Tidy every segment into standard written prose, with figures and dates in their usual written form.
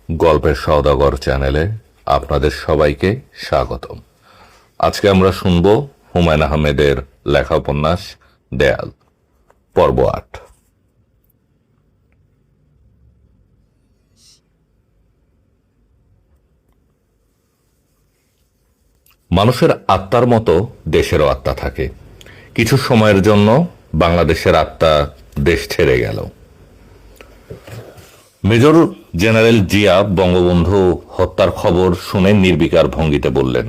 গল্পের সওদাগর চ্যানেলে আপনাদের সবাইকে স্বাগতম। আজকে আমরা শুনব হুমায়ুন আহমেদের লেখা উপন্যাস দেয়াল, পর্ব ৮। মানুষের আত্মার মতো দেশেরও আত্মা থাকে। কিছু সময়ের জন্য বাংলাদেশের আত্মা দেশ ছেড়ে গেল। মেজর জেনারেল জিয়া বঙ্গবন্ধু হত্যার খবর শুনে নির্বিকার ভঙ্গিতে বললেন,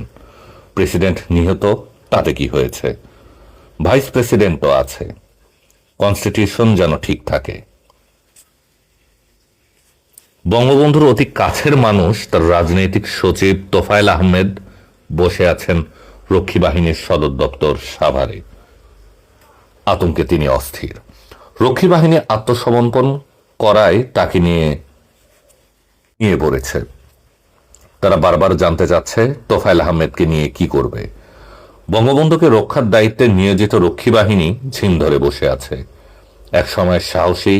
প্রেসিডেন্ট নিহত, তাতে কি হয়েছে? ভাইস প্রেসিডেন্টও আছে, কনস্টিটিউশন যেন ঠিক থাকে। বঙ্গবন্ধুর অতি কাছের মানুষ, তার রাজনৈতিক সচিব তোফায়েল আহমেদ বসে আছেন রক্ষী বাহিনীর সদর দপ্তর সাভারে। আতঙ্কে তিনি অস্থির। রক্ষী বাহিনী আত্মসমর্পণ করায় তাকে নিয়ে পড়েছে। তারা বারবার জানতে চাচ্ছে তোফায়েল আহমেদকে নিয়ে কি করবে। বঙ্গবন্ধুকে রক্ষার দায়িত্বে নিয়োজিত রক্ষী বাহিনী ঝিম ধরে বসে আছে। এক সময় সাহসী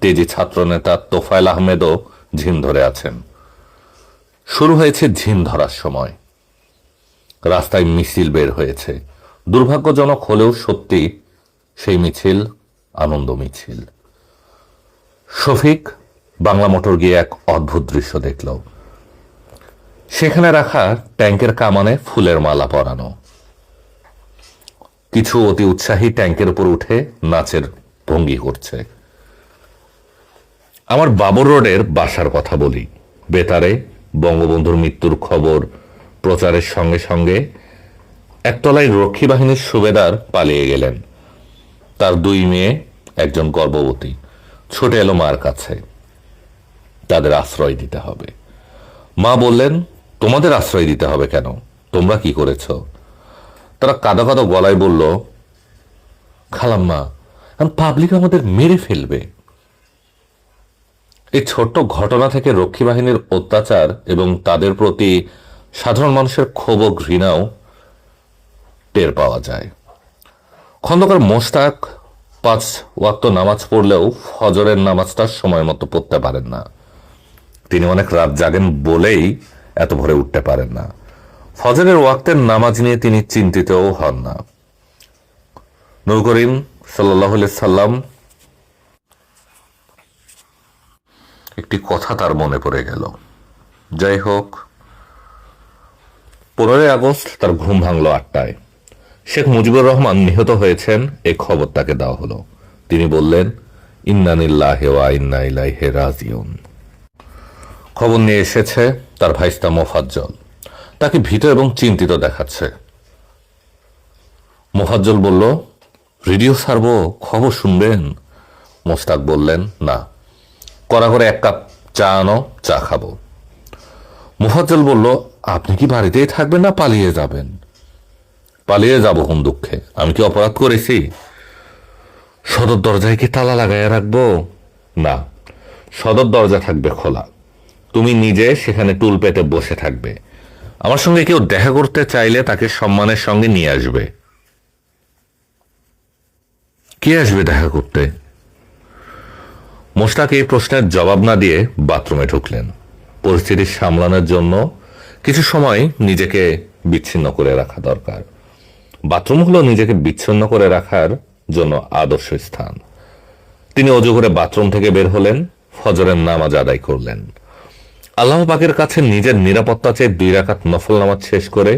তেজি ছাত্রনেতা তোফায়েল আহমেদও ঝিম ধরে আছেন। শুরু হয়েছে ঝিম ধরার সময়। রাস্তায় মিছিল বের হয়েছে। দুর্ভাগ্যজনক হলেও সত্যি, সেই মিছিল আনন্দ মিছিল। শফিক বাংলা মোটর গিয়ে এক অদ্ভুত দৃশ্য দেখল। সেখানে রাখা ট্যাঙ্কের কামানে ফুলের মালা পরানো। কিছু অতি উৎসাহী ট্যাঙ্কের উপর উঠে নাচের ভঙ্গি করছে। আমার বাবর রোডের বাসার কথা বলি। বেতারে বঙ্গবন্ধুর মৃত্যুর খবর প্রচারের সঙ্গে সঙ্গে একতলায় রক্ষী বাহিনীর সুবেদার পালিয়ে গেলেন। তার 2 মেয়ে, একজন গর্ভবতী, ছুটে এলো মার কাছে। তাদের আশ্রয় দিতে হবে। মা বললেন, তোমাদের আশ্রয় দিতে হবে কেন? তোমরা কি করেছ? তারা কাঁদো কাঁদো গলায় বলল, খালাম্মা, পাবলিক আমাদের মেরে ফেলবে। এই ছোট্ট ঘটনা থেকে রক্ষী বাহিনীর অত্যাচার এবং তাদের প্রতি সাধারণ মানুষের ক্ষোভ ও ঘৃণাও টের পাওয়া যায়। খন্দকার মোশতাক 5 ওয়াক্ত নামাজ পড়লেও ফজরের নামাজটা সময় মতো পড়তে পারেন না। তিনি অনেক রাত জাগেন বলেই এত ভোরে উঠতে পারেন না। ফজরের ওয়াক্তের নামাজ নিয়ে তিনি চিন্তিতও হন না। নবী করিম সাল্লাল্লাহু আলাইহি সাল্লাম একটি কথা তার মনে পড়ে গেল। যাই হোক, 15 আগস্ট তার ঘুম ভাঙল 8টায়। শেখ মুজিবুর রহমান নিহত হয়েছেন, এই খবর তাকে দেওয়া হলো। তিনি বললেন, ইন্না লিল্লাহি ওয়া ইন্না ইলাইহি রাজিউন। খবর নিয়ে এসেছে তার ভাইস্তা মোফাজ্জল। তাকে ভীত এবং চিন্তিত দেখাচ্ছে। মোফাজ্জল বলল, রেডিও ছাড়বো, খবর শুনবেন? মোশতাক বললেন, না, কড়া করে 1 কাপ চা আনো, চা খাবো। মোফাজ্জল বলল, আপনি কি বাড়িতেই থাকবেন না পালিয়ে যাবেন? পালিয়ে যাব কোন দুঃখে? আমি কি অপরাধ করেছি? সদর দরজায় কি তালা লাগাইয়া রাখবো? না, সদর দরজা থাকবে খোলা। তুমি নিজে সেখানে টুল পেতে বসে থাকবে। আমার সঙ্গে কেউ দেখা করতে চাইলে তাকে সম্মানের সঙ্গে নিয়ে আসবে। কে আসবে দেখা করতে? মোশতাক এই প্রশ্নের জবাব না দিয়ে বাথরুমে ঢুকলেন। পরিস্থিতি সামলানোর জন্য কিছু সময় নিজেকে বিচ্ছিন্ন করে রাখা দরকার। বাথরুম হলো নিজেকে বিচ্ছিন্ন করে রাখার জন্য আদর্শ স্থান। তিনি অজু করে বাথরুম থেকে বের হলেন, ফজরের নামাজ আদায় করলেন। আল্লাহ পাকের কাছে নিজের নিরাপত্তা চেয়ে 2 রাকাত নফল নামাজ শেষ করে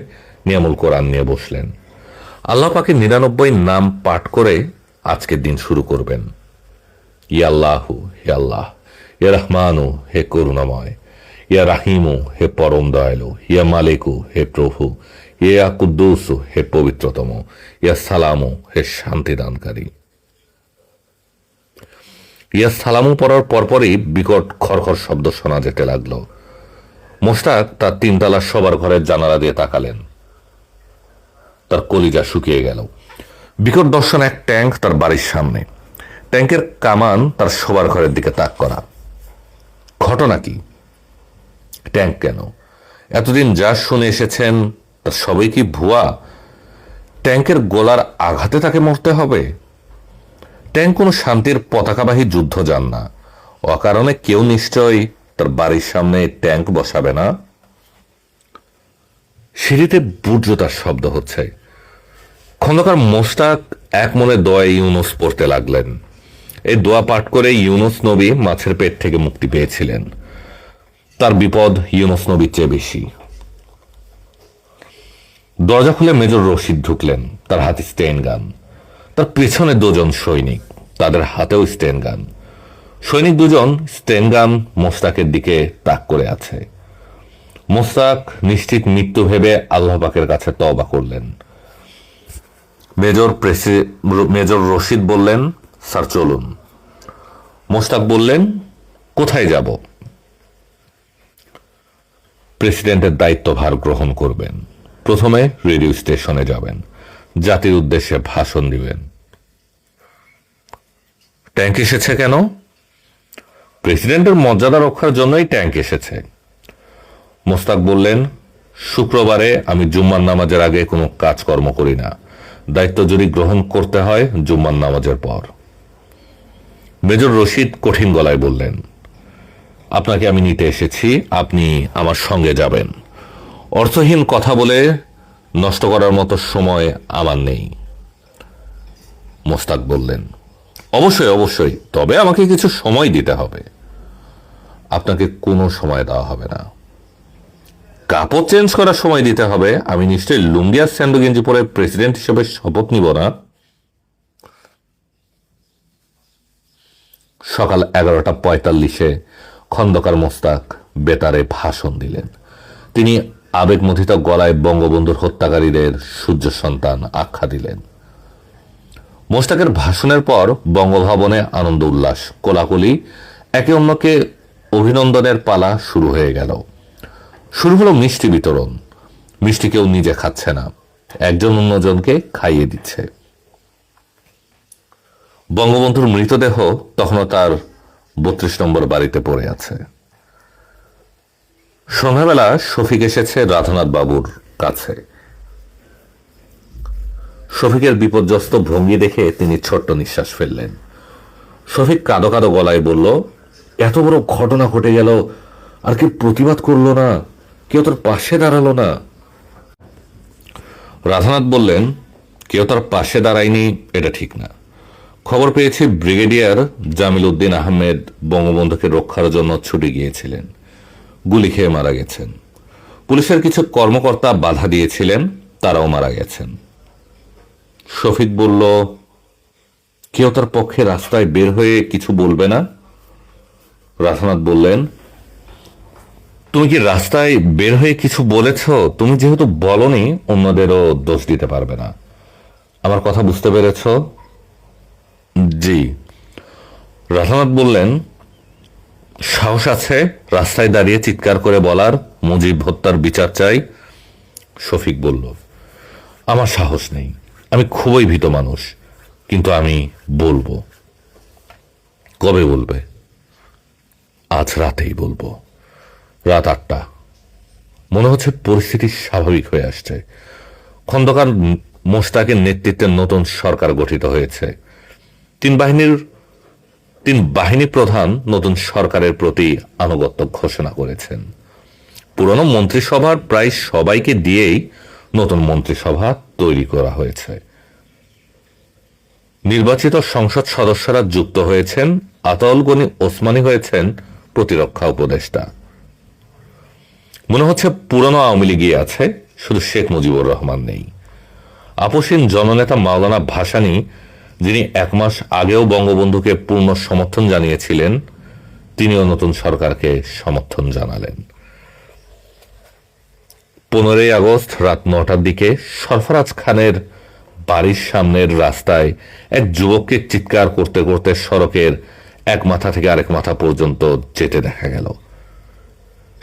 নিয়ামুল কোরআন নিয়ে বসলেন। আল্লাহ পাকের 99 নাম পাঠ করে আজকের দিন শুরু করবেন। ইয়া আল্লাহু, হে আল্লাহ, ইয়া রহমানু, হে করুণাময়, ইয়া রাহিমু, হে পরম দয়ালু, ইয়া মালিকু, হে প্রভু, ইয়া কুদ্দুসু, হে পবিত্রতম, ইয়া সালামু, হে শান্তিদানকারী। ইয়া সালামু পড়ার পরপরই বিকট খড়খড় শব্দ শোনা যেতে লাগলো। মোশতাক তার 3 তলার সবার ঘরের জানালা দিয়ে তাকালেন। তার কলিজা শুকিয়ে গেল। বিকট দর্শন এক ট্যাঙ্ক তার বাড়ির সামনে। ট্যাঙ্কের কামান তার শোবার ঘরের দিকে তাক করা। ঘটনা কি? ট্যাঙ্ক কেন? এতদিন যা শুনে এসেছেন তার সবই কি ভুয়া? ট্যাঙ্কের গোলার আঘাতে তাকে মরতে হবে? ট্যাঙ্ক কোনো শান্তির পতাকাবাহী যুদ্ধ যান না। অকারণে কেউ নিশ্চয়ই তার বাড়ির সামনে ট্যাঙ্ক বসাবে না? সিঁড়িতে বুট জোতার শব্দ হচ্ছে। খন্দকার মোশতাক এক মনে দোয়া ইউনুস পড়তে লাগলেন। এই দোয়া পাঠ করে ইউনুস নবী মাছের পেট থেকে মুক্তি পেয়েছিলেন। তার বিপদ ইউনুস নবীর চেয়ে বেশি। দরজা খুলে মেজর রশিদ ঢুকলেন। তার হাতে স্টেন গান। তার পেছনে দুজন সৈনিক, তাদের হাতেও স্টেন গান। সৈনিক দুজন স্টেন গান মোশতাকের দিকে তাক করে আছে। মোশতাক নিশ্চিত মৃত্যু ভেবে আল্লাহ পাকের কাছে তওবা করলেন। মেজর রশিদ বললেন, স্যার চলুন। মোশতাক বললেন, কোথায় যাব? প্রেসিডেন্টের দায়িত্বভার গ্রহণ করবেন। প্রথমে রেডিও স্টেশনে যাবেন, জাতির উদ্দেশ্যে ভাষণ দিবেন। ট্যাঙ্ক এসেছে কেন? প্রেসিডেন্টের মর্যাদা রক্ষার জন্যই ট্যাঙ্ক এসেছে। মোশতাক বললেন, শুক্রবারে আমি জুম্মার নামাজের আগে কোনো কাজকর্ম করি না। দায়িত্ব যদি গ্রহণ করতে হয় জুম্মার নামাজের পর। মেজর রশিদ কঠিন গলায় বললেন, আপনাকে আমি নিতে এসেছি, আপনি আমার সঙ্গে যাবেন। অর্থহীন কথা বলে নষ্ট করার মতো সময় আমার নেই। মোশতাক বললেন, অবশ্যই অবশ্যই, তবে আমাকে কিছু সময় দিতে হবে। আপনাকে কোনো সময় দেওয়া হবে না। কাপড় চেঞ্জ করার সময় দিতে হবে। আমি নিশ্চয়ই লুঙ্গি আর স্যান্ডো গেঞ্জি পরে প্রেসিডেন্ট হিসেবে শপথ নিব না। সকাল 11:45 খন্দকার মোশতাক বেতারে ভাষণ দিলেন। তিনি আবেগমথিত গলায় বঙ্গবন্ধুর হত্যাকারীদের সূর্য সন্তান আখ্যা দিলেন। মোশতাকের ভাষণের পর বঙ্গভবনে আনন্দ উল্লাস, কোলাকুলি, একে অন্যকে অভিনন্দনের পালা শুরু হয়ে গেল। শুরু হলো মিষ্টি বিতরণ। মিষ্টি কেউ নিজে খাচ্ছে না, একজন অন্যজনকে খাইয়ে দিচ্ছে। বঙ্গবন্ধুর মৃতদেহ তখনও তার 32 নম্বর বাড়িতে পড়ে আছে। সন্ধ্যাবেলা শফিক এসেছে রাধানাথ বাবুর কাছে। শফিকের বিপর্যস্ত ভঙ্গি দেখে তিনি ছোট্ট নিঃশ্বাস ফেললেন। শফিক কাঁদো কাঁদো গলায় বলল, এত বড় ঘটনা ঘটে গেল, আর কি প্রতিবাদ করলো না? কেউ তোর পাশে দাঁড়ালো না? রাধানাথ বললেন, কেউ তার পাশে দাঁড়ায়নি এটা ঠিক না। খবর পেয়েছি ব্রিগেডিয়ার জামিল উদ্দিন আহমেদ বঙ্গবন্ধুকে রক্ষার জন্য ছুটে গিয়েছিলেন, গুলি খেয়ে মারা গেছেন। পুলিশের কিছু কর্মকর্তা বাধা দিয়েছিলেন, তারাও মারা গেছেন। শফিক বলল, কেউ তার পক্ষে রাস্তায় বের হয়ে কিছু বলবে না? রাধানাথ বললেন, তুমি কি রাস্তায় বের হয়ে কিছু বলেছ? তুমি যেহেতু বলনি, অন্যদেরও দোষ দিতে পারবে না। আমার কথা বুঝতে পেরেছ? জি। রাধানাথ বললেন, সাহস আছে রাস্তায় দাঁড়িয়ে চিৎকার করে বলার, মুজিব হত্যার বিচার চাই? শফিক বলল, আমার সাহস নেই, আমি খুবই ভীত মানুষ, কিন্তু আমি বলবো। কবে বলবে? আজ রাতেই বলবো, রাত 8টা। মনে হচ্ছে পরিস্থিতি স্বাভাবিক হয়ে আসছে। খন্দকার মোশতাকের নেতৃত্বে নতুন সরকার গঠিত হয়েছে। তিন বাহিনী প্রধান নতুন সরকারের প্রতি আনুগত্য ঘোষণা করেছেন। পুরনো মন্ত্রিসভার প্রায় সবাইকে দিয়েই নতুন মন্ত্রিসভা তৈরি করা হয়েছে। নির্বাচিত সংসদ সদস্যরা যুক্ত হয়েছেন। আতাউল গনি ওসমানী হয়েছেন প্রতিরক্ষা উপদেষ্টা। মনে হচ্ছে পুরনো আওয়ামী লীগই আছে, শুধু শেখ মুজিবুর রহমান নেই। আপসীন জননেতা মাওলানা ভাসানী, যিনি 1 মাস আগেও বঙ্গবন্ধুকে পূর্ণ সমর্থন জানিয়েছিলেন, তিনিও নতুন সরকারকে সমর্থন জানালেন। 15ই আগস্ট রাত 9টার দিকে সরফরাজ খানের বাড়ির সামনের রাস্তায় এক যুবককে চিৎকার করতে করতে সড়কের এক মাথা থেকে আরেক মাথা পর্যন্ত যেতে দেখা গেল।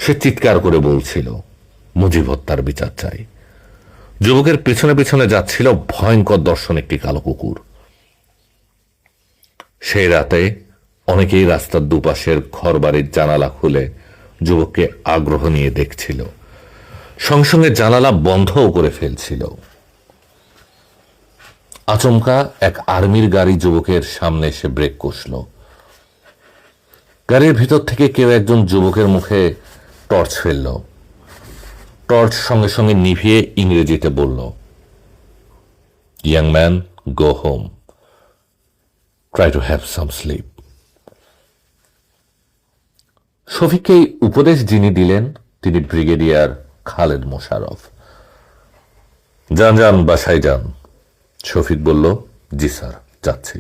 সে চিৎকার করে বলছিল, মুজিব হত্যার বিচার চাই। যুবকের পেছনে পেছনে যাচ্ছিল ভয়ঙ্কর দর্শন একটি কালো কুকুর। সেই রাতে অনেকেই রাস্তার দুপাশের ঘর বাড়ির জানালা খুলে যুবককে আগ্রহ নিয়ে দেখছিল, সঙ্গে সঙ্গে জানালা বন্ধও করে ফেলছিল। আচমকা এক আর্মির গাড়ি যুবকের সামনে এসে ব্রেক কষল। গাড়ির ভিতর থেকে কেউ একজন যুবকের মুখে টর্চ ফেলল। টর্চ সঙ্গে সঙ্গে নিভিয়ে ইংরেজিতে বলল, young man, go home, try to have some sleep. শফিককে এই উপদেশ যিনি দিলেন তিনি ব্রিগেডিয়ার খালেদ মোশাররফ। যান যান, বাসায় যান। শফিক বলল, জি স্যার, যাচ্ছি।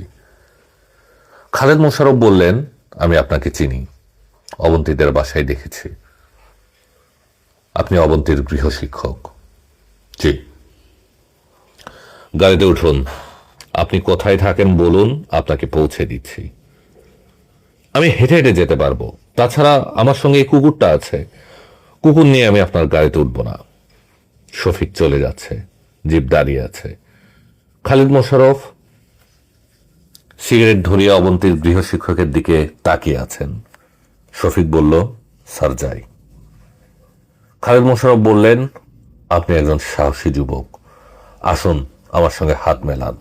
খালেদ মোশাররফ বললেন, আমি আপনাকে চিনি, অবন্তীদের বাসায় দেখেছি। আপনি অবন্তীর গৃহশিক্ষক? জি। গাড়িতে উঠুন, আপনি কোথায় থাকেন বলুন, আপনাকে পৌঁছে দিচ্ছি। আমি হেঁটে হেঁটে যেতে পারবো, তাছাড়া আমার সঙ্গে এই কুকুরটা আছে, কুকুর নিয়ে আমি আপনার গাড়িতে উঠব না। শফিক চলে যাচ্ছে, জিপ দাঁড়িয়ে আছে। খালিদ মোশাররফ সিগারেট ধরিয়ে অবন্তীর গৃহশিক্ষকের দিকে তাকিয়ে আছেন। শফিক বলল, স্যার যাই। খালিদ মোশাররফ বললেন, আপনি একজন সাহসী যুবক, আসুন আমার সঙ্গে হাত মেলান।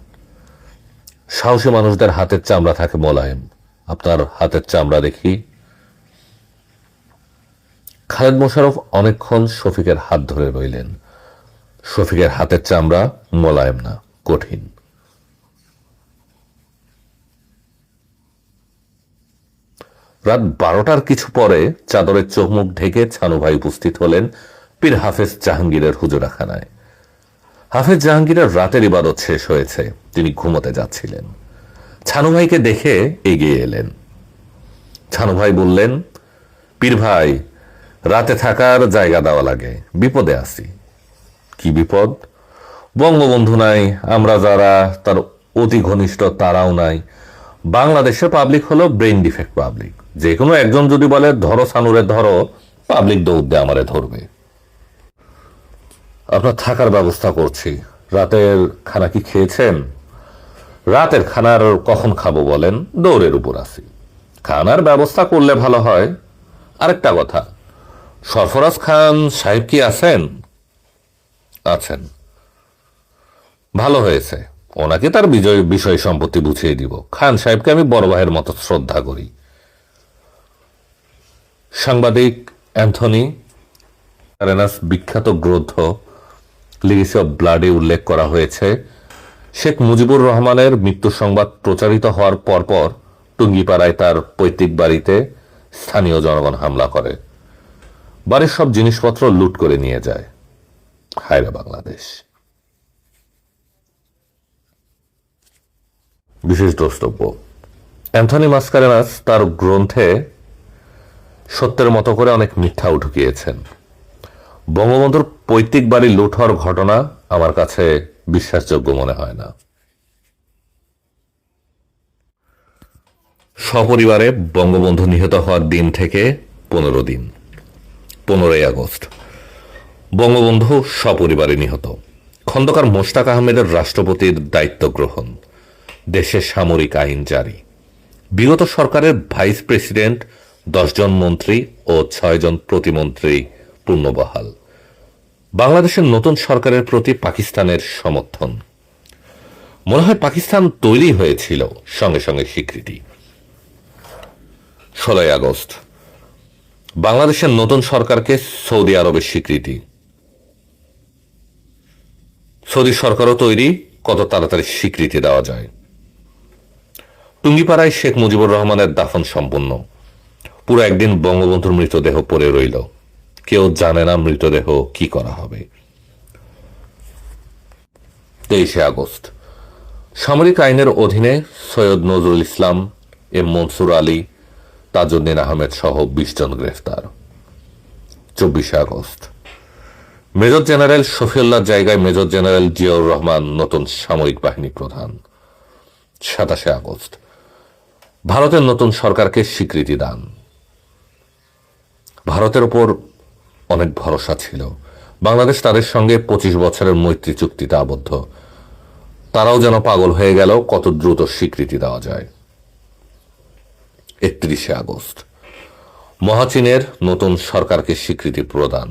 সাহসী মানুষদের হাতের চামড়া থাকে মোলায়েম, আপনার হাতের চামড়া দেখি। খালেদ মোশাররফ অনেকক্ষণ শফিকের হাত ধরে রইলেন। শফিকের হাতের চামড়া মোলায়েম না, কঠিন। রাত 12টার কিছু পরে চাদরের চোখ মুখ ঢেকে ছানু ভাই উপস্থিত হলেন পীর হাফেজ জাহাঙ্গীরের হুজুরাখানায়। হাফেজ জাহাঙ্গীরের রাতের ইবাদত শেষ হয়েছে, তিনি ঘুমোতে যাচ্ছিলেন। ছানু ভাইকে দেখে এগিয়ে এলেন। ছানু ভাই বললেন, পীর ভাই, রাতে থাকার জায়গা দেওয়া লাগে, বিপদে আছি। কি বিপদ? বঙ্গবন্ধু নাই, আমরা যারা তার অতি ঘনিষ্ঠ তারাও নাই। বাংলাদেশের পাবলিক হলো ব্রেইন ডিফেক্ট পাবলিক। যে কোনো একজন যদি বলে ধরো সানুরে ধরো, পাবলিক দৌড় দিয়ে আমারে ধরবে। আপনার থাকার ব্যবস্থা করছি। রাতের খানা কি খেয়েছেন? রাতের খানার কখন খাবো বলেন, দৌড়ের উপর আছি। খানার ব্যবস্থা করলে ভালো হয়। আরেকটা কথা, সরফরাজ খান সাহেব কি আছেন? আছেন। ভালো হয়েছে, ওনাকে তার বিষয় সম্পত্তি বুঝিয়ে দিব। খান সাহেবকে আমি বড় ভাইয়ের মতো শ্রদ্ধা করি। সাংবাদিক অ্যান্থনি অ্যারেনাস বিখ্যাত গ্রন্থ লিগেসি অব ব্লাডে উল্লেখ করা হয়েছে, শেখ মুজিবুর রহমানের মৃত্যু সংবাদ প্রচারিত হওয়ার পরপর টুঙ্গিপাড়ায় তার পৈতৃক বাড়িতে স্থানীয় জনগণ হামলা করে, বাড়ির সব জিনিসপত্র লুট করে নিয়ে যায়। হায়রে বাংলাদেশ। বিশেষ দ্রষ্টব্য, অ্যান্থনি মাসকারেনাস তার গ্রন্থে সত্যের মতো করে অনেক মিথ্যাও ঢুকিয়েছেন। বঙ্গবন্ধুর পৈতৃক বাড়ি লুট হওয়ার ঘটনা আমার কাছে বিশ্বাসযোগ্য মনে হয় না। সপরিবারে বঙ্গবন্ধু নিহত হওয়ার দিন থেকে 15 দিন, 15ই আগস্ট বঙ্গবন্ধু সপরিবারে নিহত। খন্দকার মোশতাক আহমেদের রাষ্ট্রপতির দায়িত্ব গ্রহণ, দেশে সামরিক আইন জারি, বিগত সরকারের ভাইস প্রেসিডেন্ট 10 জন মন্ত্রী ও 6 জন প্রতিমন্ত্রী পূর্ণবহাল, বাংলাদেশের নতুন সরকারের প্রতি পাকিস্তানের সমর্থন। মনে হয় পাকিস্তান তৈরি হয়েছিল, সঙ্গে সঙ্গে স্বীকৃতি। 16ই আগস্ট বাংলাদেশের নতুন সরকারকে সৌদি আরবের স্বীকৃতি। সৌদি সরকারও তৈরি, কত তাড়াতাড়ি স্বীকৃতি দেওয়া যায়। টুঙ্গিপাড়ায় শেখ মুজিবুর রহমানের দাফন সম্পন্ন। পুরো একদিন বঙ্গবন্ধুর মৃতদেহ পড়ে রইল, কেউ জানে না মৃতদেহ কি করা হবে। 23শে আগস্ট সামরিক আইনের অধীনে সৈয়দ নজরুল ইসলাম, এম মনসুর আলী, তাজউদ্দিন আহমেদ সহ 20 জন গ্রেফতার। 24শে আগস্ট মেজর জেনারেল শফিউল্লাহর জায়গায় মেজর জেনারেল জিয়াউর রহমান নতুন সামরিক বাহিনী প্রধান। 27শে আগস্ট ভারতের নতুন সরকারকে স্বীকৃতি দান। ভারতের ওপর অনেক ভরসা ছিল, বাংলাদেশ তাদের সঙ্গে 25 বছরের মৈত্রী চুক্তিতে আবদ্ধ। তারাও যেন পাগল হয়ে গেল কত দ্রুত স্বীকৃতি দেওয়া যায়। 31শে আগস্ট মহাচীনের নতুন সরকারকে স্বীকৃতি প্রদান।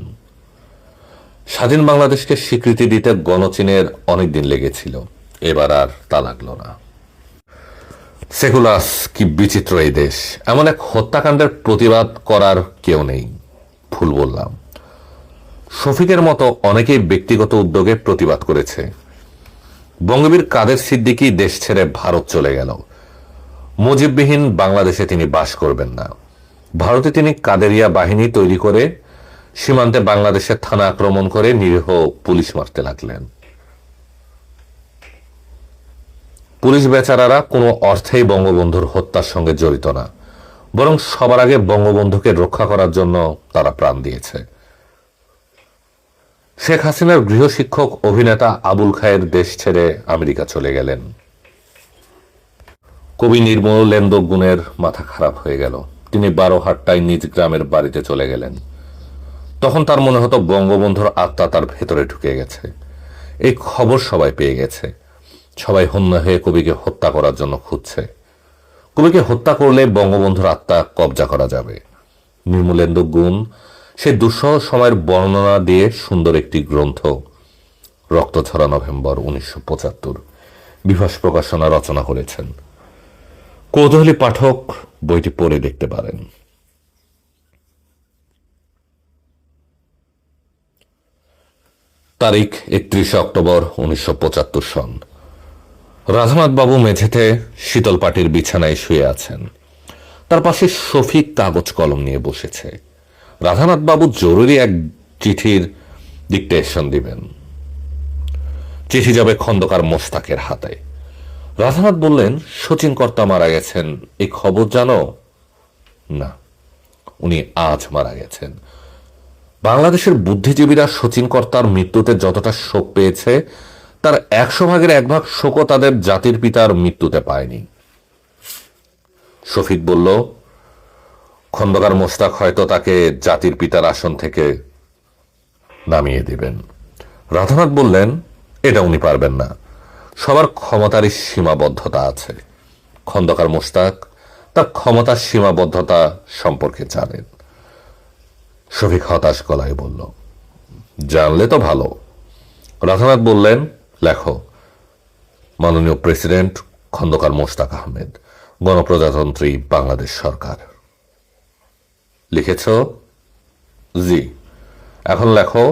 স্বাধীন বাংলাদেশকে স্বীকৃতি দিতে গণচীনের অনেকদিন লেগেছিল, এবার আর তা লাগলো না। সেকুলাস, কি বিচিত্র এই দেশ! এমন এক হত্যাকাণ্ডের প্রতিবাদ করার কেউ নেই। ভুল বললাম। শফিকের মতো অনেকেই ব্যক্তিগত উদ্যোগে প্রতিবাদ করেছে। বঙ্গবীর কাদের সিদ্দিকী দেশ ছেড়ে ভারত চলে গেল। মুজিববিহীন বাংলাদেশে তিনি বাস করবেন না। ভারতে তিনি কাদেরিয়া বাহিনী তৈরি করে সীমান্তে বাংলাদেশের থানা আক্রমণ করে নিরীহ পুলিশ মারতে লাগলেন। পুলিশ বেচারারা কোনো অর্থেই বঙ্গবন্ধুর হত্যার সঙ্গে জড়িত না, বরং সবার আগে বঙ্গবন্ধুকে রক্ষা করার জন্য তারা প্রাণ দিয়েছে। শেখ হাসিনার গৃহশিক্ষক অভিনেতা আবুল খায়ের দেশ ছেড়ে আমেরিকা চলে গেলেন। কবি নির্মলেন্দু গুণের মাথা খারাপ হয়ে গেল। তিনি 12হাট্টায় নিজ গ্রামের বাড়িতে চলে গেলেন। তখন তার মনে হতো বঙ্গবন্ধুর আত্মা তার ভেতরে ঢুকে গেছে। এই খবর সবাই পেয়ে গেছে। সবাই হন্যে হয়ে কবিকে হত্যা করার জন্য খুঁজছে। কবিকে হত্যা করলে বঙ্গবন্ধুর আত্মা কবজা করা যাবে। নির্মলেন্দু গুণ সে দুঃসহ সময়ের বর্ণনা দিয়ে সুন্দর একটি গ্রন্থ রক্তঝরা নভেম্বর 1975 বিভাস প্রকাশনা রচনা করেছেন। কৌতূহলী পাঠক বইটি পড়ে দেখতে পারেন। তারিখ 31 অক্টোবর 1975 সন। রাধানাথ বাবু মেঝেতে শীতল পাটির বিছানায় শুয়ে আছেন। তার পাশে শফিক কাগজ কলম নিয়ে বসেছে। রাধানাথ বাবু জরুরি এক চিঠির ডিকটেশন দিবেন। চিঠি যাবে খন্দকার মোস্তাকের হাতে। রাধানাথ বললেন, শচীন কর্তা মারা গেছেন, এই খবর জানো? না, উনি আজ মারা গেছেন। বাংলাদেশের বুদ্ধিজীবীরা শচীন কর্তার মৃত্যুতে যতটা শোক পেয়েছে, তার 100 ভাগের 1 ভাগ শোকও তাদের জাতির পিতার মৃত্যুতে পায়নি। শফিক বলল, খন্দকার মোস্তাক হয়তো তাকে জাতির পিতার আসন থেকে নামিয়ে দিবেন। রাধানাথ বললেন, এটা উনি পারবেন না। সবার ক্ষমতারই সীমাবদ্ধতা আছে। খন্দকার মোস্তাক তার ক্ষমতার সীমাবদ্ধতা সম্পর্কে জানেন। শফিক হতাশ গলায় বলল, জানলে তো ভালো। রাধানাথ বললেন, লেখো, মাননীয় প্রেসিডেন্ট খন্দকার মোস্তাক আহমেদ, গণপ্রজাতন্ত্রী বাংলাদেশ সরকার। লিখেছ? জি। এখন লেখো,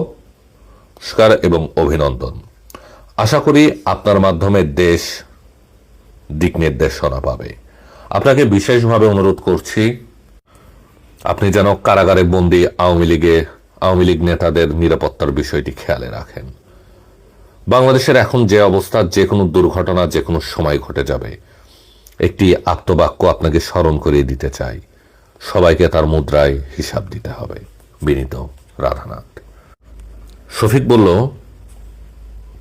নমস্কার এবং অভিনন্দন। আশা করি আপনার মাধ্যমে দেশ দিক নির্দেশনা পাবে। আপনাকে বিশেষভাবে অনুরোধ করছি, আপনি যেন কারাগারে বন্দী আওয়ামী লীগ নেতাদের নিরাপত্তার বিষয়টি খেয়ালে রাখেন। বাংলাদেশের এখন যে অবস্থা, যে কোনো দুর্ঘটনা যে কোনো সময় ঘটে যাবে। একটি আপ্তবাক্য আপনাকে স্মরণ করিয়ে দিতে চাই, সবাইকে তার মুদ্রায় হিসাব দিতে হবে। বিনীত, রাধানাথ। শফিক বলল,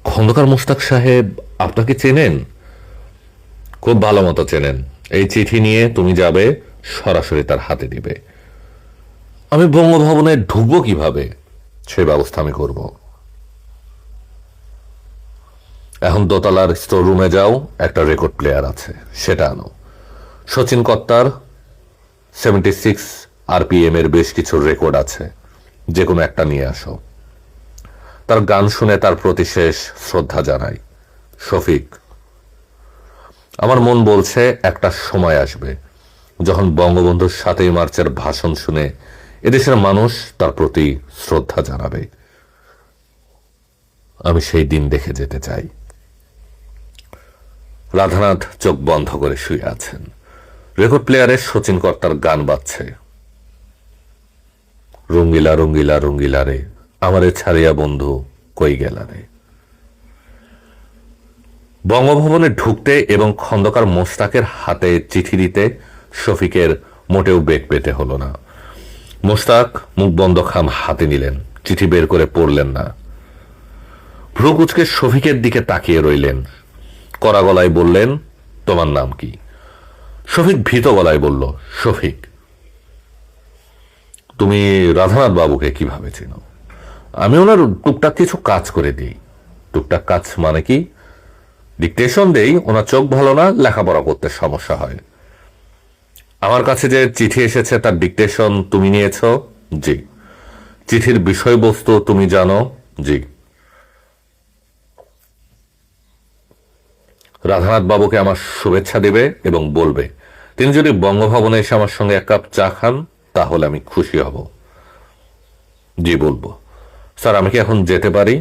খন্দকার মোস্তাক সাহেব আপনাকে চেনেন? খুব ভালো মতো চেনেন। এই চিঠি নিয়ে তুমি যাবে, সরাসরি তার হাতে দিবে। আমি বঙ্গভবনে ঢুকবো কিভাবে? সে ব্যবস্থা আমি করব। এখন দোতলার স্টোর রুমে যাও, একটা রেকর্ড প্লেয়ার আছে, সেটা আনো। শচীন কর্তার 76 RPM এর বেশ কিছু রেকর্ড আছে, যে কোনো একটা নিয়ে আসো। তার গান শুনে তার প্রতি শেষ শ্রদ্ধা জানাই। শফিক, আমার মন বলছে একটা সময় আসবে যখন বঙ্গবন্ধুর 7ই মার্চের ভাষণ শুনে এদেশের মানুষ তার প্রতি শ্রদ্ধা জানাবে। আমি সেই দিন দেখে যেতে চাই। রাধানাথ চোখ বন্ধ করে শুয়ে আছেন। রেকর্ড প্লেয়ারে শচীন কর্তার গান বাজছে। রঙ্গিলা রঙ্গিলা রঙ্গিলা রে, আমারে ছাড়িয়া বন্ধু কই গেলা রে। বঙ্গভবনে ঢুকতে এবং খন্দকার মোস্তাকের হাতে চিঠি দিতে শফিকের মোটেও বেগ পেতে হলো না। মোস্তাক মুখ বন্ধ খাম হাতে নিলেন, চিঠি বের করে পড়লেন না। ভ্রু কুঁচকে শফিকের দিকে তাকিয়ে রইলেন। কড়া গলায় বললেন, তোমার নাম কি? শফিক ভীত গলায় বলল, শফিক। তুমি রাধানাথ বাবুকে কিভাবে চেনো? আমি ওনার টুকটাক কিছু কাজ করে দিই। টুকটাক কাজ মানে কি? ডিকটেশন দেই। ওনার চোখ ভালো না, লেখাপড়া করতে সমস্যা হয়। আমার কাছে যে চিঠি এসেছে তার ডিকটেশন তুমি নিয়েছ? জি। চিঠির বিষয়বস্তু তুমি জানো? জি। রাধানাথ বাবুকে আমার শুভেচ্ছা দেবে এবং বলবে তিনি যদি বঙ্গভবনে এসে আমার সঙ্গে 1 কাপ চা খান তাহলে আমি খুশি হব। জি বলবো। স্যার আমি কি এখন যেতে পারি?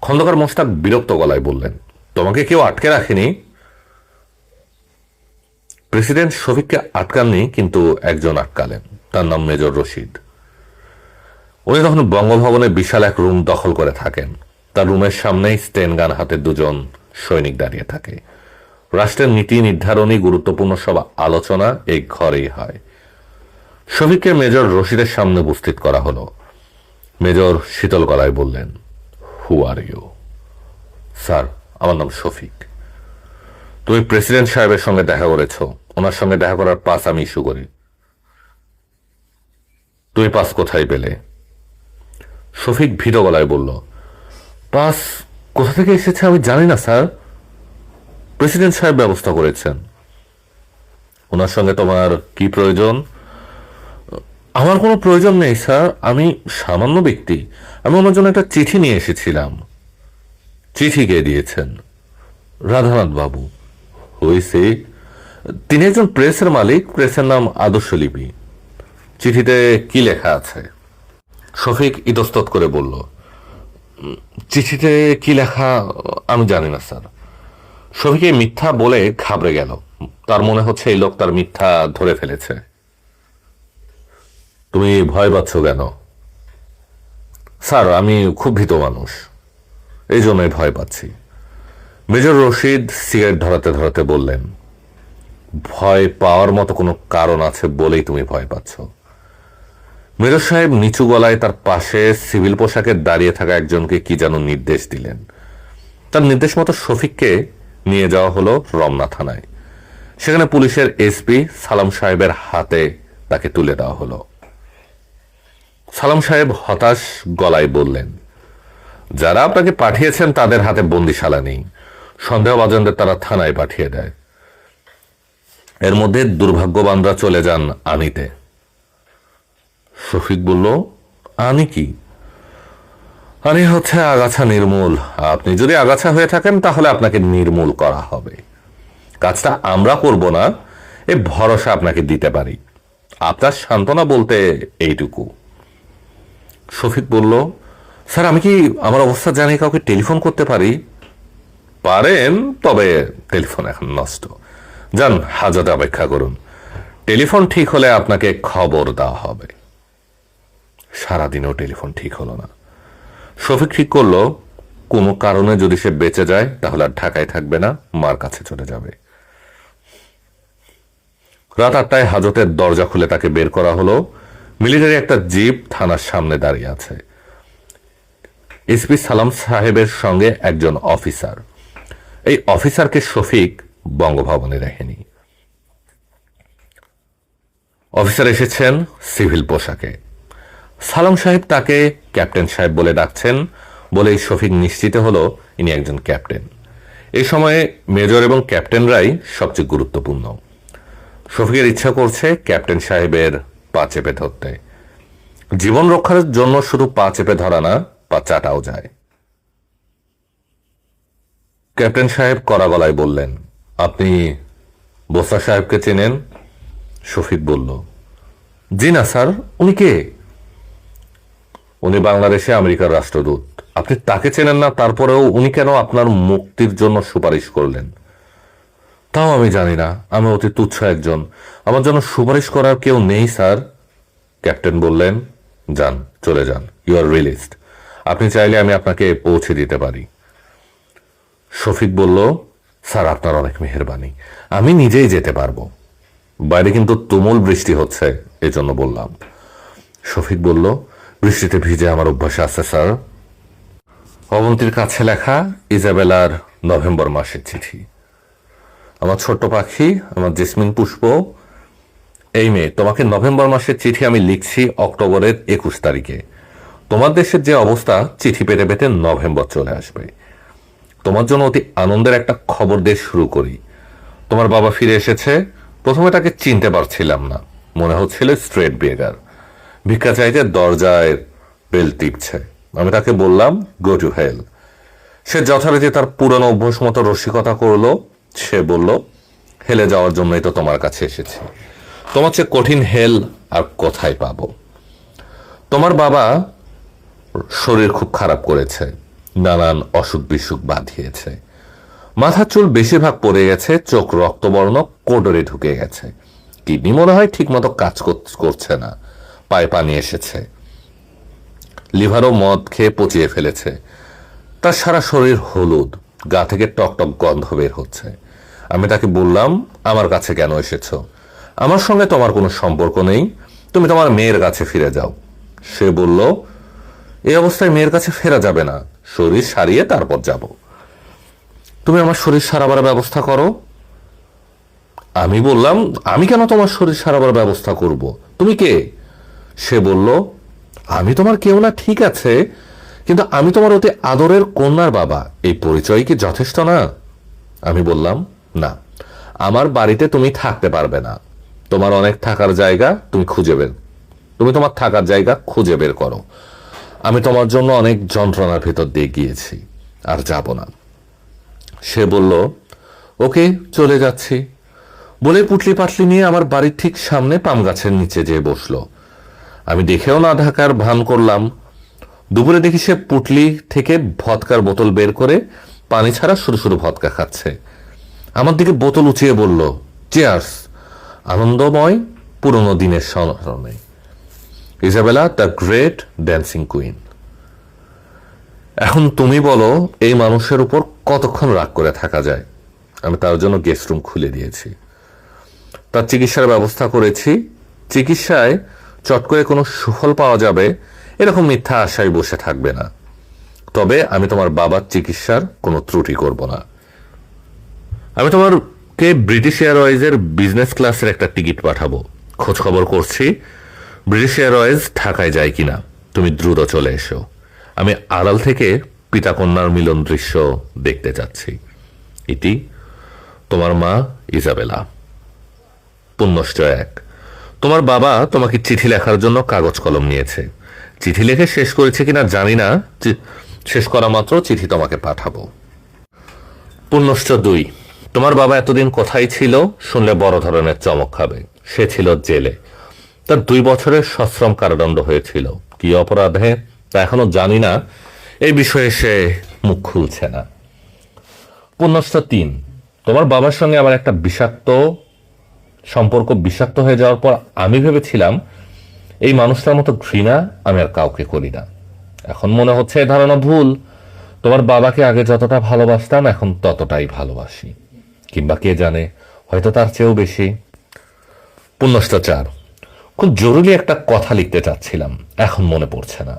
খন্দকার মোশতাক বিরক্ত গলায় বললেন, তোমাকে কেউ আটকে রাখেনি। প্রেসিডেন্ট শফিককে আটকাননি, কিন্তু একজন আটকালেন, তার নাম মেজর রশিদ। উনি তখন বঙ্গভবনে বিশাল এক রুম দখল করে থাকেন। তার রুমের সামনেই স্টেন গান হাতে 2 জন সৈনিক দাঁড়িয়ে থাকে। রাষ্ট্রের নীতি নির্ধারণী গুরুত্বপূর্ণ সব আলোচনা এই ঘরেই হয়। শফিককে মেজর রশিদের সামনে উপস্থিত করা হলো। মেজর শীতল গলায় বললেন, হু আর ইউ? স্যার আমার নাম শফিক। তুমি প্রেসিডেন্ট সাহেবের সঙ্গে দেখা করেছ, ওনার সঙ্গে দেখা করার পাস আমি ইস্যু করি। তুমি পাস কোথায় পেলে? শফিক ভীত গলায় বলল, পাস কোথা থেকে এসেছে আমি জানি না স্যার, প্রেসিডেন্ট সাহেব ব্যবস্থা করেছেন। ওনার সঙ্গে তোমার কি প্রয়োজন? আমার কোনো প্রয়োজন নেই স্যার, আমি সামান্য ব্যক্তি। আমি ওনার জন্য একটা চিঠি নিয়ে এসেছিলাম। চিঠি কে দিয়েছেন? রাধানাথ বাবু। হয়েছে, তিনি একজন প্রেসের মালিক, প্রেসের নাম আদর্শলিপি। চিঠিতে কি লেখা আছে? শফিক ইতস্তত করে বলল, চিঠিতে কি লেখা আমি জানি না স্যার। শফিকে মিথ্যা বলে ঘাবড়ে গেল। তার মনে হচ্ছে এই লোক তার মিথ্যা ধরে ফেলেছে। তুমি ভয় পাচ্ছ কেন? স্যার আমি খুব ভীত মানুষ, এই জন্যই ভয় পাচ্ছি। মেজর রশিদ সিগারেট ধরাতে ধরাতে বললেন, ভয় পাওয়ার মতো কোনো কারণ আছে বলেই তুমি ভয় পাচ্ছ। মেজর সাহেব নিচু গলায় তার পাশে সিভিল পোশাকে দাঁড়িয়ে থাকা একজনকে কি যেন নির্দেশ দিলেন। তার নির্দেশ মতো শফিককে নিয়ে যাওয়া হলো রমনা থানায়। সেখানে পুলিশের এসপি সালাম সাহেবের হাতে তাকে তুলে দেওয়া হলো। সালাম সাহেব হতাশ গলায় বললেন, যারা আপনাকে পাঠিয়েছেন তাদের হাতে বন্দিশালা নেই, সন্দেহভাজনদের তারা থানায় পাঠিয়ে দেয়। এর মধ্যে দুর্ভাগ্যবানরা চলে যান আনিতে। শফিক বলল, আনি কি? আনি হচ্ছে আগাছা নির্মূল। আপনি যদি আগাছা হয়ে থাকেন তাহলে আপনাকে নির্মূল করা হবে। কাজটা আমরা করব না, এ ভরসা আপনাকে দিতে পারি। আপনার সান্ত্বনা বলতে এইটুকু। শফিক বলল, স্যার আমি কি আমার অবস্থা জানিয়ে কাউকে টেলিফোন করতে পারি? পারেন, তবে টেলিফোন এখন নষ্ট। যান হাজতে অপেক্ষা করুন, টেলিফোন ঠিক হলে আপনাকে খবর দেওয়া হবে। সারাদিনও টেলিফোন ঠিক হলো না। শফিক ঠিক করলো, কোনো কারণে যদি সে বেঁচে যায় তাহলে আর ঢাকায় থাকবে না, মার কাছে চলে যাবে। রাত 8টায় হাজতের দরজা খুলে তাকে বের করা হলো। মিলিটারি একটা জিপ থানার সামনে দাঁড়িয়ে আছে। এসপি সালাম সাহেবের সঙ্গে একজন অফিসার। এই অফিসারকে শফিক বঙ্গভবনে দেখেনি। অফিসার এসেছেন সিভিল পোশাকে। সালাম সাহেব তাকে ক্যাপ্টেন সাহেব বলে ডাকছেন বলেই শফিক নিশ্চিত হলো ইনি একজন ক্যাপ্টেন। এই সময়ে মেজর এবং ক্যাপ্টেনরাই সবচেয়ে গুরুত্বপূর্ণ। শফিকের ইচ্ছা করছে ক্যাপ্টেন সাহেবের পা চেপে ধরতে। জীবন রক্ষার জন্য শুধু পা চেপে ধরা না, পা চাটাও যায়। ক্যাপ্টেন সাহেব কড়া গলায় বললেন, আপনি বোসা সাহেবকে চেনেন? শফিক বলল, জি না স্যার, উনি কে? উনি বাংলাদেশে আমেরিকার রাষ্ট্রদূত। আপনি তাকে চেনেন না, তারপরেও উনি কেন আপনার মুক্তির জন্য সুপারিশ করলেন? তাও আমি জানি না, আমি অতি তুচ্ছ একজন, আমার জন্য সুপারিশ করার কেউ নেই স্যার। ক্যাপ্টেন বললেন, যান, চলে যান, ইউ আর রিলিজড। আপনি চাইলে আমি আপনাকে পৌঁছে দিতে পারি। শফিক বলল, স্যার আপনার অনেক মেহেরবানি, আমি নিজেই যেতে পারবো। বাইরে কিন্তু তুমুল বৃষ্টি হচ্ছে, এজন্য বললাম। শফিক বলল, বৃষ্টিতে ভিজে আমার অভ্যাস আছে স্যার। অবন্তীর কাছে লেখা ইজাবেলার নভেম্বর মাসের চিঠি। আমার ছোট্ট পাখি, আমার জেসমিন পুষ্প, এই মেয়ে, তোমাকে নভেম্বর মাসের চিঠি আমি লিখছি অক্টোবরের 21 তারিখে। তোমার দেশের যে অবস্থা, চিঠি পেতে পেতে নভেম্বর চলে আসবে। তোমার জন্য অতি আনন্দের একটা খবর দিয়ে শুরু করি। তোমার বাবা ফিরে এসেছে। প্রথমে তাকে চিনতে পারছিলাম না, মনে হচ্ছিল স্ট্রেট বেগার। ভিক্ষা চাইতে দরজায় বেল টিপছে। আমি তাকে বললাম, গো টু হেল। সে যথারীতি তার পুরনো অভ্যাস মতো রসিকতা করলো। সে বলল, হেলে যাওয়ার জন্যই তো তোমার কাছে এসেছি। তোমার চেয়ে কঠিন হেল আর কোথায় পাবো? তোমার বাবা শরীর খুব খারাপ করেছে, নানান অসুখ বিসুখ বাঁধিয়েছে, মাথার চুল বেশিরভাগ পড়ে গেছে, চোখ রক্তবর্ণ, কোটরে ঢুকে গেছে, কিডনি মনে হয় ঠিক মতো কাজ করছে না, পায়ে পানি এসেছে, লিভারও মদ খেয়ে পচিয়ে ফেলেছে, তার সারা শরীর হলুদ, গা থেকে টকটক গন্ধ বের হচ্ছে। আমি তাকে বললাম, আমার কাছে কেন এসেছো? আমার সঙ্গে তোমার কোনো সম্পর্ক নেই, তুমি তোমার মেয়ের কাছে ফিরে যাও। সে বলল, এই অবস্থায় মেয়ের কাছে ফেরা যাবে না, শরীর সারিয়ে তারপর যাব। তুমি আমার শরীর সারাবার ব্যবস্থা করো। আমি বললাম, আমি কেন তোমার শরীর সারাবার ব্যবস্থা করব? তুমি কে? সে বলল, আমি তোমার কেউ না, ঠিক আছে, কিন্তু আমি তোমার অতি আদরের কন্যার বাবা, এই পরিচয় কি যথেষ্ট না? আমি বললাম, না, আমার বাড়িতে তুমি থাকতে পারবে না, তোমার অনেক থাকার জায়গা, তুমি তোমার থাকার জায়গা খুঁজে বের করো। আমি তোমার জন্য অনেক যন্ত্রণার ভিতর দিয়ে গিয়েছি, আর যাব না। সে বলল, ওকে, চলে যাচ্ছি, বলে পুটলি পাটলি নিয়ে আমার বাড়ির ঠিক সামনে পাম গাছের নিচে যেয়ে বসলো। আমি দেখেও না ঢাকার ভান করলাম। দুপুরে দেখি সে পুটলি থেকে ভদকার বোতল বের করে পানি ছাড়া শুরু শুরু ভদকা খাচ্ছে। আমার দিকে বোতল উঁচিয়ে বলল, চিয়ার্স, আনন্দময় পুরনো দিনের স্মরণে। Isabella the great dancing queen. এখন তুমি বলো, এই মানুষের উপর কতক্ষণ রাগ করে থাকা যায়? আমি তার জন্য গেস্ট রুম খুলে দিয়েছি, তার চিকিৎসার ব্যবস্থা করেছি। চিকিৎসায় চট করে কোনো সুফল পাওয়া যাবে এরকম মিথ্যা আশায় বসে থাকবে না। তবে আমি তোমার বাবার চিকিৎসার কোনো ত্রুটি করব না। আমি তোমাকে ব্রিটিশ এয়ারওয়েজের বিজনেস ক্লাসের একটা টিকিট পাঠাবো। খোঁজ খবর করছি ব্রিটিশ এয়ারওয়েজ ঢাকায় যায় কিনা। তুমি দ্রুত চলে এসো। আমি আড়াল থেকে পিতা কন্যার মিলন দৃশ্য দেখতে চাচ্ছি। এটি তোমার মা ইজাবেলা। পুণ্যশ্চ 1। তোমার বাবা তোমাকে চিঠি লেখার জন্য কাগজ কলম নিয়েছে। চিঠি লিখে শেষ করেছে কিনা জানি না, শেষ করা মাত্র চিঠি তোমাকে পাঠাবো। পুণ্যশ্চ 2। তোমার বাবা এতদিন কোথায় ছিল শুনলে বড় ধরনের চমক খাবে। সে ছিল জেলে, তার 2 বছরের সশ্রম কারাদণ্ড হয়েছিল। কি অপরাধে তা এখনো জানি না, এই বিষয়ে সে মুখ খুলছে না। পুণ্যশ্চ 3। তোমার বাবার সঙ্গে আমার একটা সম্পর্ক বিষাক্ত হয়ে যাওয়ার পর আমি ভেবেছিলাম এই মানুষটার মতো ঘৃণা আমি আর কাউকে করি না। এখন মনে হচ্ছে এই ধারণা ভুল। তোমার বাবাকে আগে যতটা ভালোবাসতাম এখন ততটাই ভালোবাসি, কিংবা কে জানে, হয়তো তার চেয়েও বেশি। পুণ্যশ্চ 4। খুব জরুরি একটা কথা লিখতে চাচ্ছিলাম, এখন মনে পড়ছে না।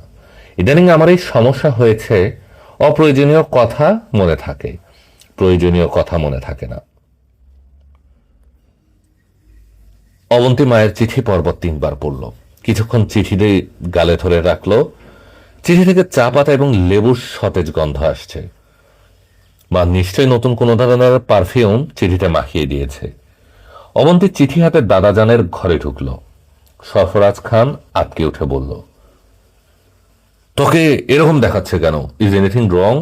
ইদানিং আমার এই সমস্যা হয়েছে, অপ্রয়োজনীয় কথা মনে থাকে, প্রয়োজনীয় কথা মনে থাকে না। অবন্তী মায়ের চিঠি পরপর 3 বার পড়ল, কিছুক্ষণ চিঠি দিয়ে গালে ধরে রাখলো। চিঠি থেকে চা পাতা এবং লেবুর সতেজ গন্ধ আসছে। মা নিশ্চয়ই নতুন কোন ধরনের পারফিউম চিঠিতে মাখিয়ে দিয়েছে। অবন্তী চিঠি হাতে দাদাজানের ঘরে ঢুকলো। সরফরাজ খান আটকে উঠে বলল, তোকে এরকম দেখাচ্ছে কেন? Is anything wrong?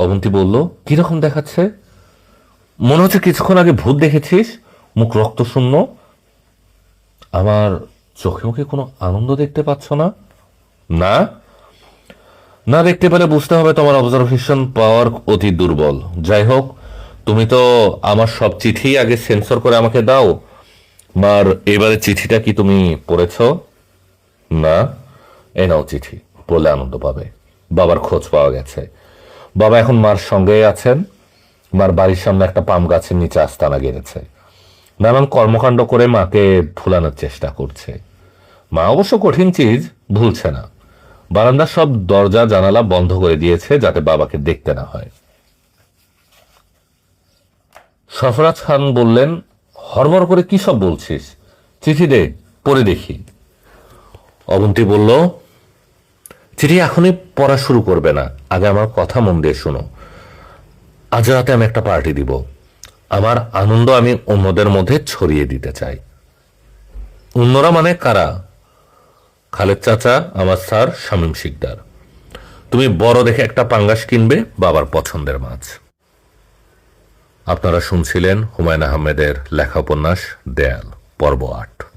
অবন্তী বলল, কিরকম দেখাচ্ছে? মনে হচ্ছে কিছুক্ষণ আগে ভূত দেখেছিস, মুখ রক্ত শূন্য। আমার চোখে মুখে কোনো আনন্দ দেখতে পাচ্ছ না? না, না দেখতে পেলে বুঝতে হবে তোমার অবজারভেশন পাওয়ার অতি দুর্বল। যাই হোক, তুমি তো আমার সব চিঠি আগে সেন্সর করে আমাকে দাও। মার এবারে চিঠিটা কি তুমি পড়েছ? না। এই নাও চিঠি, পড়লে আনন্দ পাবে। বাবার খোঁজ পাওয়া গেছে। বাবা এখন মার সঙ্গে আছেন। মার বাড়ির সামনে একটা পাম গাছের নিচে আস্তানা গেড়েছে। নানান কর্মকাণ্ড করে মাকে ভুলানোর চেষ্টা করছে। মা অবশ্য কঠিন চিজ ভুলছে না। বারান্দার সব দরজা জানালা বন্ধ করে দিয়েছে যাতে বাবাকে দেখতে না হয়। সরফরাজ খান বললেন, হড়বড় করে কি সব বলছিস? চিঠি দে, পড়ে দেখি। অবন্তী বলল, চিঠি এখনই পড়া শুরু করবে না, আগে আমার কথা মন দিয়ে শোনো। আজ রাতে আমি একটা পার্টি দিব। আমার আনন্দ আমি অন্যদের মধ্যে ছড়িয়ে দিতে চাই। অন্যরা মানে কারা? খালেদ চাচা, আমার স্যার শামীম শিকদার। তুমি বড় দেখে একটা পাঙ্গাস কিনবে, বাবার পছন্দের মাছ। আপনারা শুনছিলেন হুমায়ুন আহমেদের লেখা উপন্যাস দেয়াল, পর্ব 8।